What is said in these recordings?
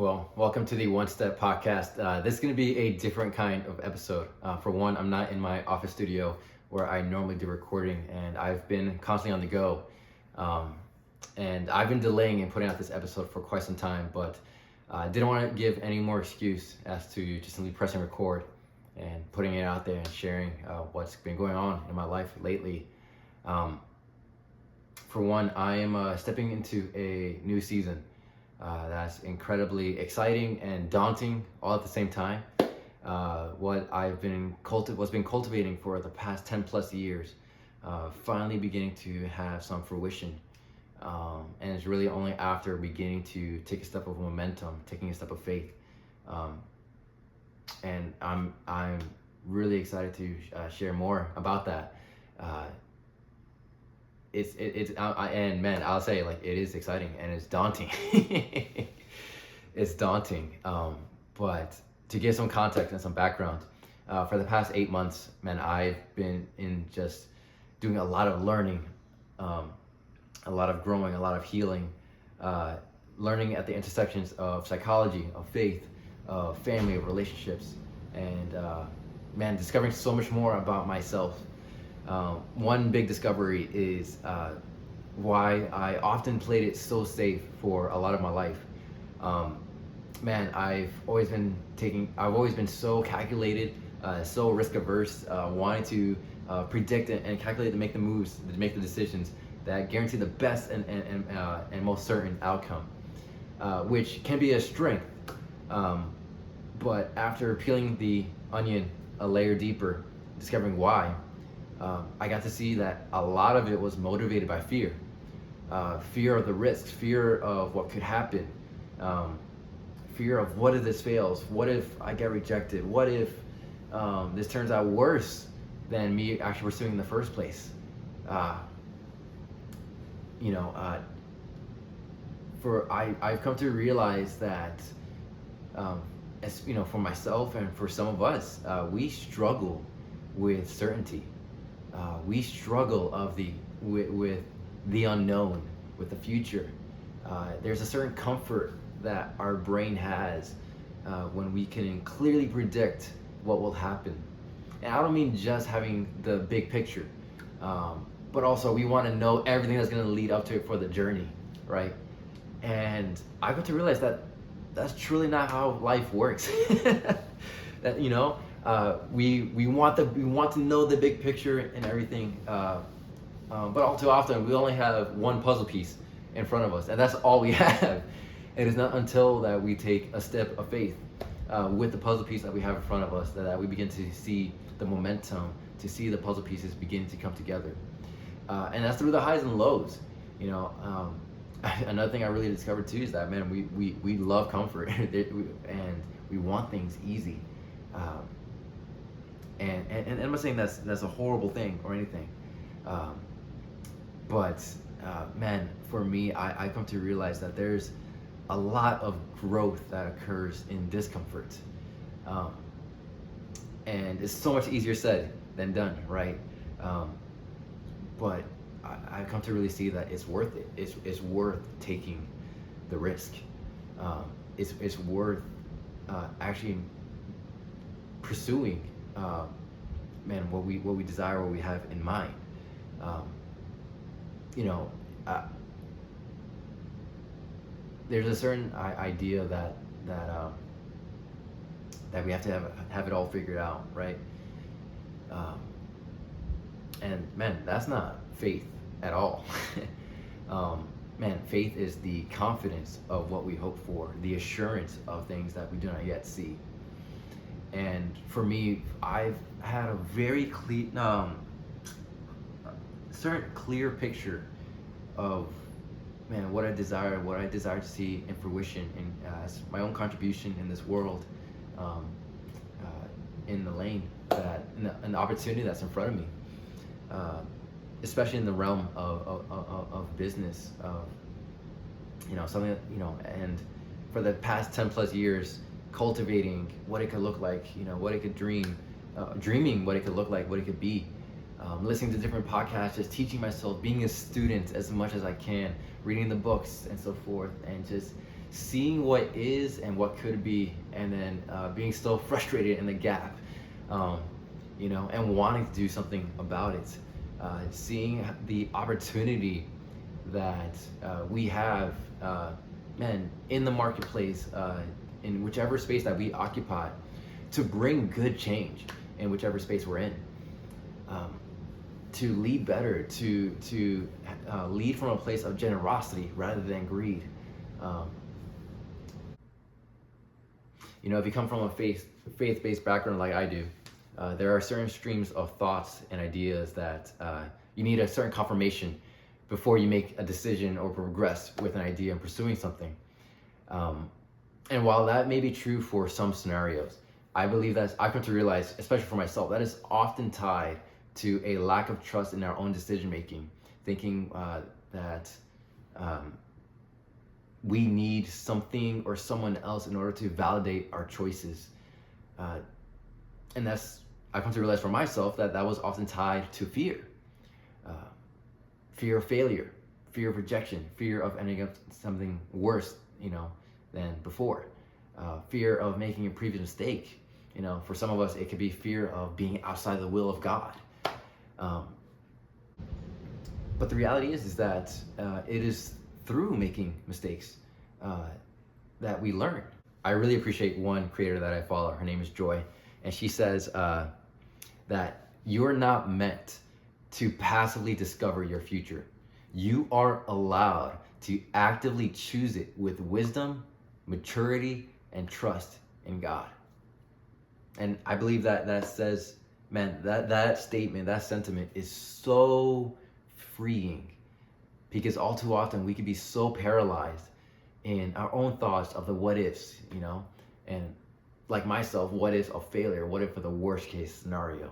Well, welcome to the One Step Podcast. This is going to be a different kind of episode. For one, I'm not in my office studio where I normally do recording, and I've been constantly on the go. And I've been delaying and putting out this episode for quite some time, but I didn't want to give any more excuse as to just simply pressing record and putting it out there and sharing what's been going on in my life lately. For one, I am stepping into a new season. That's incredibly exciting and daunting all at the same time. What's been cultivating for the past 10 plus years, finally beginning to have some fruition. And it's really only after beginning to take a step of momentum, taking a step of faith. And I'm really excited to share more about that. And man, I'll say, like, it is exciting and it's daunting. It's daunting. But to give some context and some background, for the past 8 months, man, I've been in just doing a lot of learning, a lot of growing, a lot of healing, learning at the intersections of psychology, of faith, of family, of relationships, and man, discovering so much more about myself. One big discovery is why I often played it so safe for a lot of my life. I've always been so calculated, so risk averse, wanting to predict and calculate to make the moves, to make the decisions that guarantee the best and most certain outcome, which can be a strength. But after peeling the onion a layer deeper, discovering why, I got to see that a lot of it was motivated by fear. Fear of the risks, fear of what could happen, fear of what if this fails, what if I get rejected, what if this turns out worse than me actually pursuing in the first place. I've come to realize that, for myself and for some of us, we struggle with certainty. We struggle with the unknown, with the future. There's a certain comfort that our brain has when we can clearly predict what will happen. And I don't mean just having the big picture, but also we want to know everything that's going to lead up to it for the journey, right? And I got to realize that that's truly not how life works. That we want to know the big picture and everything, but all too often we only have one puzzle piece in front of us, and that's all we have. It is not until that we take a step of faith with the puzzle piece that we have in front of us that we begin to see the momentum, to see the puzzle pieces beginning to come together, and that's through the highs and lows. Another thing I really discovered too is that, man, we love comfort and we want things easy. And I'm not saying that's a horrible thing or anything, but man, for me, I come to realize that there's a lot of growth that occurs in discomfort, and it's so much easier said than done, right? But I come to really see that it's worth it. It's worth taking the risk. It's worth actually pursuing, what we desire, what we have in mind. There's a certain idea that we have to have it all figured out, right? And man, that's not faith at all. Faith is the confidence of what we hope for, the assurance of things that we do not yet see. And for me, I've had a very clear picture of, what I desire to see in fruition, in as my own contribution in this world, in the lane in the opportunity that's in front of me, especially in the realm of business, something that, and for the past 10 plus years, cultivating what it could look like, what it could dreaming what it could look like, what it could be, listening to different podcasts, just teaching myself, being a student as much as I can, reading the books and so forth, and just seeing what is and what could be, and then being still frustrated in the gap, and wanting to do something about it. Seeing the opportunity that we have, in the marketplace, in whichever space that we occupy, to bring good change in whichever space we're in. To lead better, to lead from a place of generosity rather than greed. If you come from a faith-based background like I do, there are certain streams of thoughts and ideas that you need a certain confirmation before you make a decision or progress with an idea and pursuing something. And while that may be true for some scenarios, I believe that I've come to realize, especially for myself, that is often tied to a lack of trust in our own decision making, thinking that we need something or someone else in order to validate our choices. And I've come to realize for myself that was often tied to fear. Fear of failure, fear of rejection, fear of ending up something worse, than before. Fear of making a previous mistake. For some of us, it could be fear of being outside the will of God. But the reality is that it is through making mistakes that we learn. I really appreciate one creator that I follow. Her name is Joy. And she says that you're not meant to passively discover your future. You are allowed to actively choose it with wisdom, maturity, and trust in God. And I believe that says, that statement, that sentiment is so freeing, because all too often we can be so paralyzed in our own thoughts of the what ifs, and like myself, what if a failure? What if for the worst case scenario?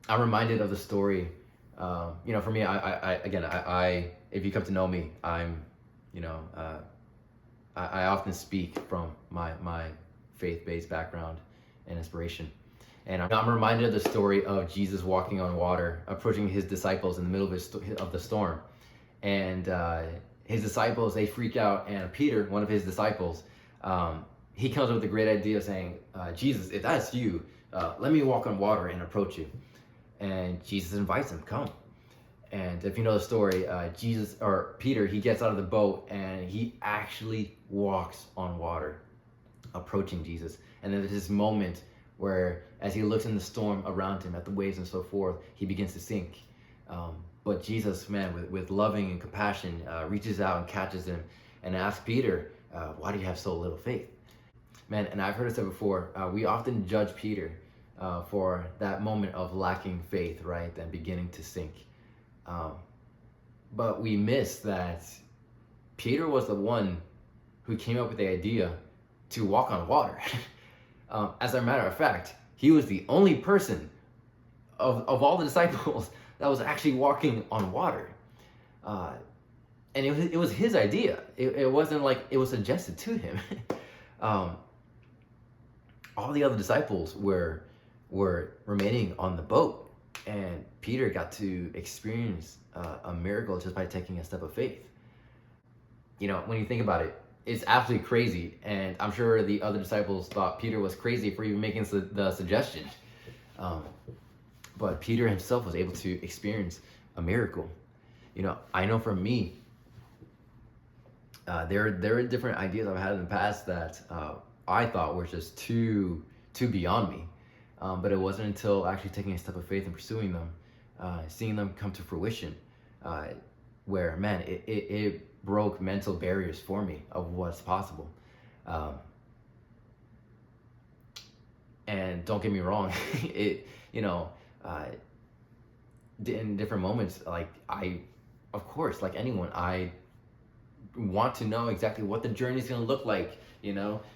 I'm reminded of the story. For me, I if you come to know me, I'm, I often speak from my faith-based background and inspiration. And I'm reminded of the story of Jesus walking on water, approaching his disciples in the middle of the storm. And his disciples, they freak out. And Peter, one of his disciples, he comes up with a great idea saying, Jesus, if that's you, let me walk on water and approach you. And Jesus invites him, come. And if you know the story, Peter, he gets out of the boat and he actually walks on water, approaching Jesus. And then there's this moment where, as he looks in the storm around him at the waves and so forth, he begins to sink. But Jesus, with loving and compassion, reaches out and catches him and asks Peter, why do you have so little faith? And I've heard it said before, we often judge Peter for that moment of lacking faith, right, and beginning to sink. But we miss that Peter was the one who came up with the idea to walk on water. As a matter of fact, he was the only person of all the disciples that was actually walking on water. And it was his idea. It wasn't like it was suggested to him. All the other disciples were remaining on the boat, and Peter got to experience a miracle just by taking a step of faith. When you think about it, it's absolutely crazy, and I'm sure the other disciples thought Peter was crazy for even making the suggestion. But Peter himself was able to experience a miracle. I know for me, there are different ideas I've had in the past that I thought were just too beyond me. But it wasn't until actually taking a step of faith and pursuing them, seeing them come to fruition, where, it broke mental barriers for me of what's possible. And don't get me wrong, in different moments, of course, like anyone, I want to know exactly what the journey is going to look like,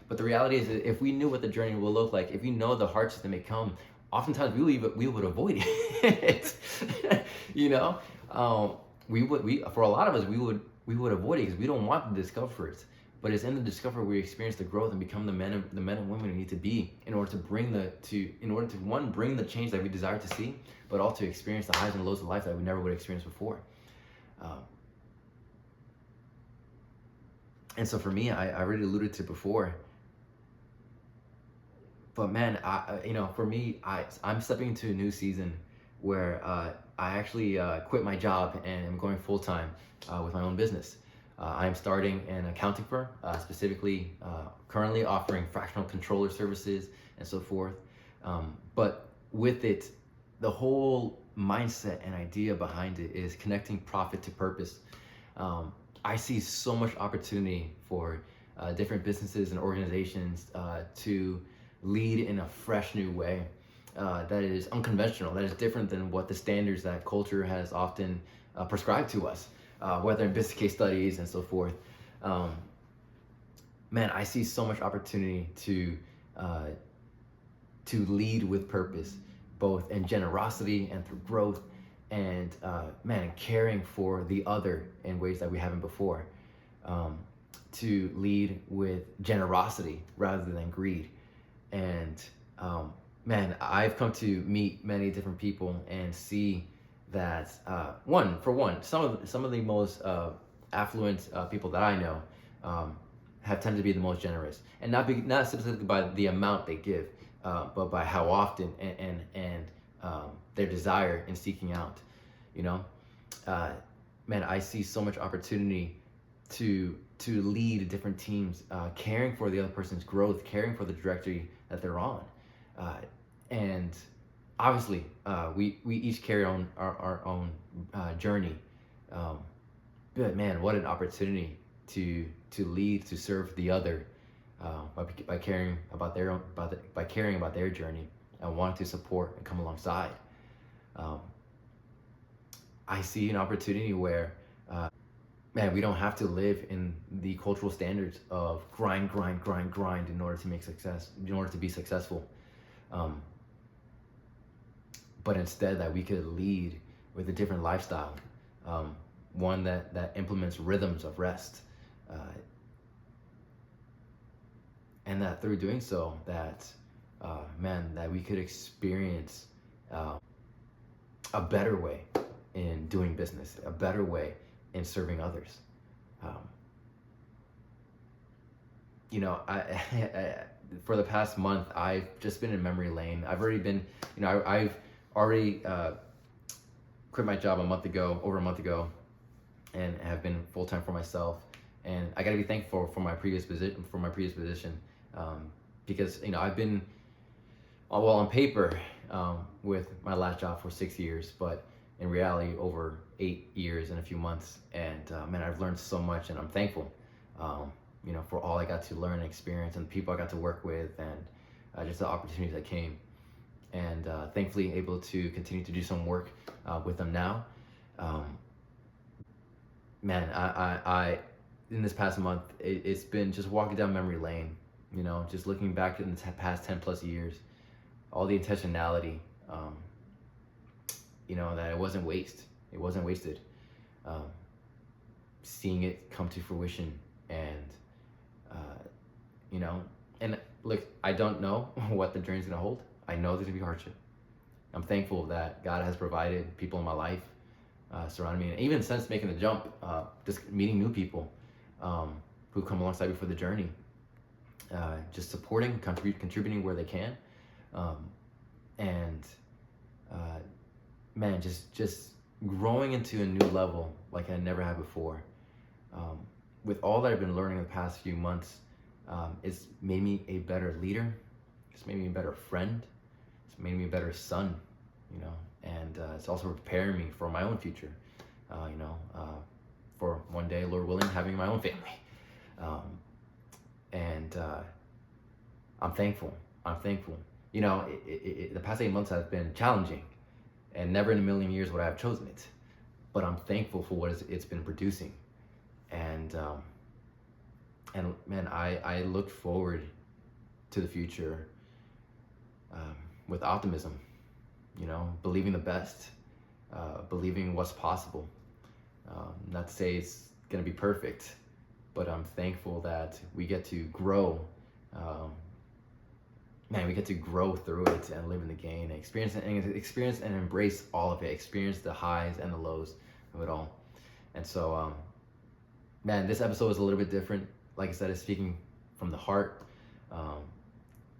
but the reality is that if we knew what the journey will look like, if we know the hardships that may come, oftentimes we would avoid it. For a lot of us, we would avoid it because we don't want the discomfort. but it's in the discovery we experience the growth and become the men and women we need to be in order to one, bring the change that we desire to see, but also to experience the highs and lows of life that we never would experience before. And so for me, I already alluded to before, but man, for me, I'm stepping into a new season where I actually quit my job and I'm going full time with my own business. I'm starting an accounting firm, specifically currently offering fractional controller services and so forth. But with it, the whole mindset and idea behind it is connecting profit to purpose. I see so much opportunity for different businesses and organizations to lead in a fresh new way that is unconventional, that is different than what the standards that culture has often prescribed to us, whether in business case studies and so forth. Man, I see so much opportunity to lead with purpose, both in generosity and through growth, and caring for the other in ways that we haven't before. To lead with generosity rather than greed. And I've come to meet many different people and see that some of the most affluent people that I know have tended to be the most generous, and not specifically by the amount they give, but by how often and their desire in seeking out. I see so much opportunity to lead different teams, caring for the other person's growth, caring for the trajectory that they're on, and obviously we each carry on our own journey. But man, what an opportunity to lead, to serve the other, by caring about their journey and wanting to support and come alongside. I see an opportunity where we don't have to live in the cultural standards of grind in order to be successful. But instead that we could lead with a different lifestyle, one that implements rhythms of rest, and that through doing so, that we could experience a better way in doing business, a better way in serving others. For the past month, I've just been in memory lane. I've already quit my job over a month ago, and have been full time for myself. And I got to be thankful for my previous position, because I've been on paper with my last job for 6 years, but in reality over 8 years and a few months. And I've learned so much, and I'm thankful for all I got to learn and experience, and the people I got to work with, and just the opportunities that came. And thankfully able to continue to do some work with them now. I in this past month, it's been just walking down memory lane, just looking back in the past 10 plus years, all the intentionality, that it wasn't wasted, seeing it come to fruition. And and look, I don't know what the journey's gonna hold. I know there's gonna be hardship. I'm thankful that God has provided people in my life surrounding me, and even since making the jump, just meeting new people who come alongside me for the journey, just supporting, contributing where they can, just growing into a new level like I never had before. With all that I've been learning in the past few months, it's made me a better leader. It's made me a better friend. It's made me a better son, and it's also preparing me for my own future, for one day, Lord willing, having my own family. I'm thankful. The past 8 months have been challenging, and never in a million years would I have chosen it. But I'm thankful for what it's been producing. And I look forward to the future with optimism, believing the best, believing what's possible. Not to say it's gonna be perfect, but I'm thankful that we get to grow. Um, we get to grow through it and live in the game and experience and embrace all of it. Experience the highs and the lows of it all. And so, this episode was a little bit different. Like I said, it's speaking from the heart.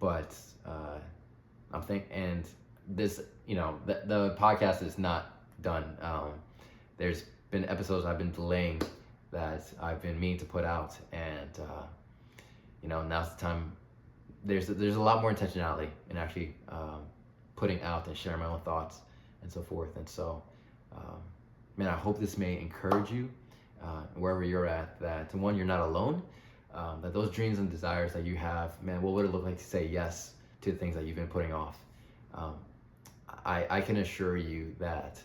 But and this, the podcast is not done. There's been episodes I've been delaying that I've been meaning to put out, and now's the time. There's a lot more intentionality in actually putting out and sharing my own thoughts and so forth. And so, I hope this may encourage you wherever you're at, that one, you're not alone, that those dreams and desires that you have, what would it look like to say yes to the things that you've been putting off? I can assure you that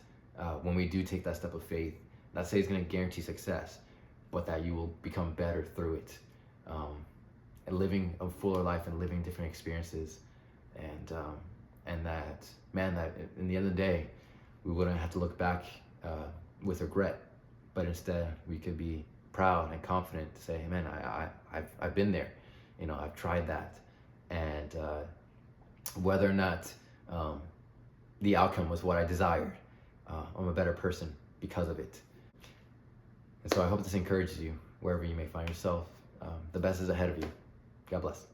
when we do take that step of faith, not say it's going to guarantee success, but that you will become better through it, and living a fuller life and living different experiences, and that in the end of the day, we wouldn't have to look back with regret, but instead we could be proud and confident to say, hey, man, I've been there, I've tried that, and whether or not the outcome was what I desired, I'm a better person because of it. And so I hope this encourages you wherever you may find yourself. The best is ahead of you. God bless.